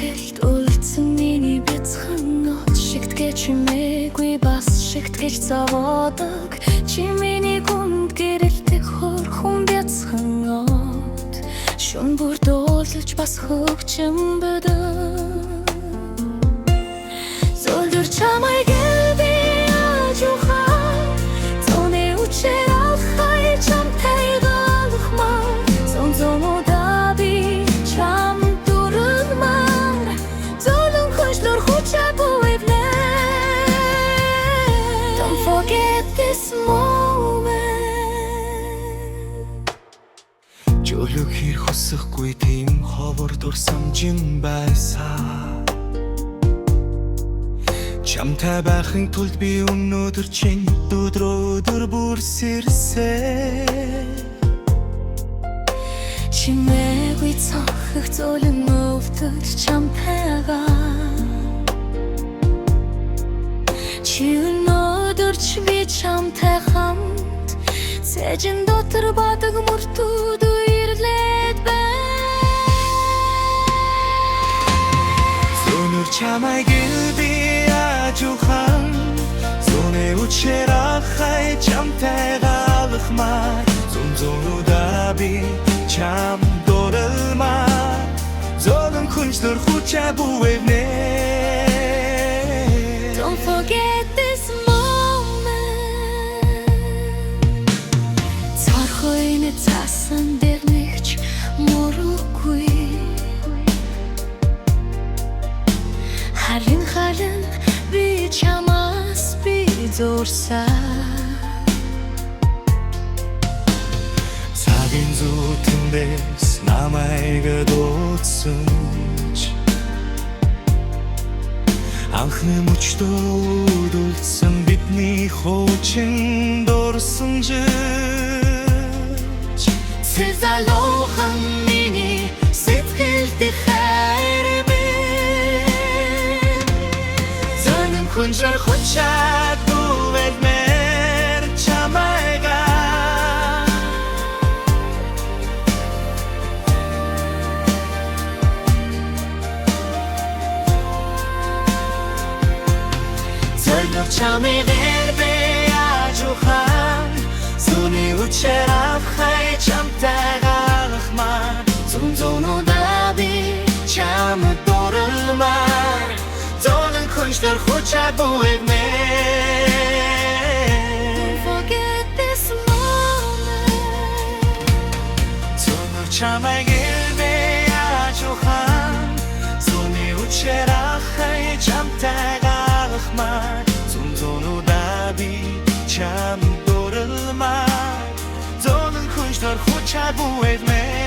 сэтгэлд үлдсэн миний бяцхан нот шигт гэж чимээгүй бас шигт гэж зовоодог чи миний гүнд гэрэлтэх хөрхөн бяцхан нот шүн бүр дуулж бас хөгчим бөдөг зөлдөр чамай гэлби ажуухай зоны учир алхай чамтай галахмар зонзонуда би чам дурмар золон хошнор хуча буевне Don't forget this moment Жөлөг хэр хосохгүй тийм ховор дурсамжин байсаа Чамтай байхын тулд би өнөөдөр чинь өдрөөр бүр сэрсээ Чимээгүй цонхох зөөлөн өвдөж чамтайгаа Чи өнөөдөр ч би чамтай хамт Цэжин дотор бадаг мөртүүд үерлээд байна Зөнөр чамай гэлби ажухан Зөне учир алхай чамтай галахмар Зонзонуда би чам дурмар Золон хүнчлөр хуча буевне Don't forget this moment Цорхойны цаасан дээр нэгч мөрөхгүй Харин би чамаас би зурсаа Цагийн зүүтэндээс намайг дуудсанч Анхны мөчтөө үлдсэн бидний хуучин дурсамжиж Цэзалохан миний сэтгэлд хайрмэн Зөнөн хүнжэр хучаад бүвэлмэр чамайга Зөнөр чамайгэр бэ ажухан Зөний учир авхай чамтай галахмар Зонзонуда би чам дурмар Золон хүнчлөр хучаад буевне Don't forget this moment Зөнөр чамайгэр бэ ажухан Зөний учир авхай чамтай галахмар Зонзонуда би чам дурмар Золон хүнчлөр хучаад буевне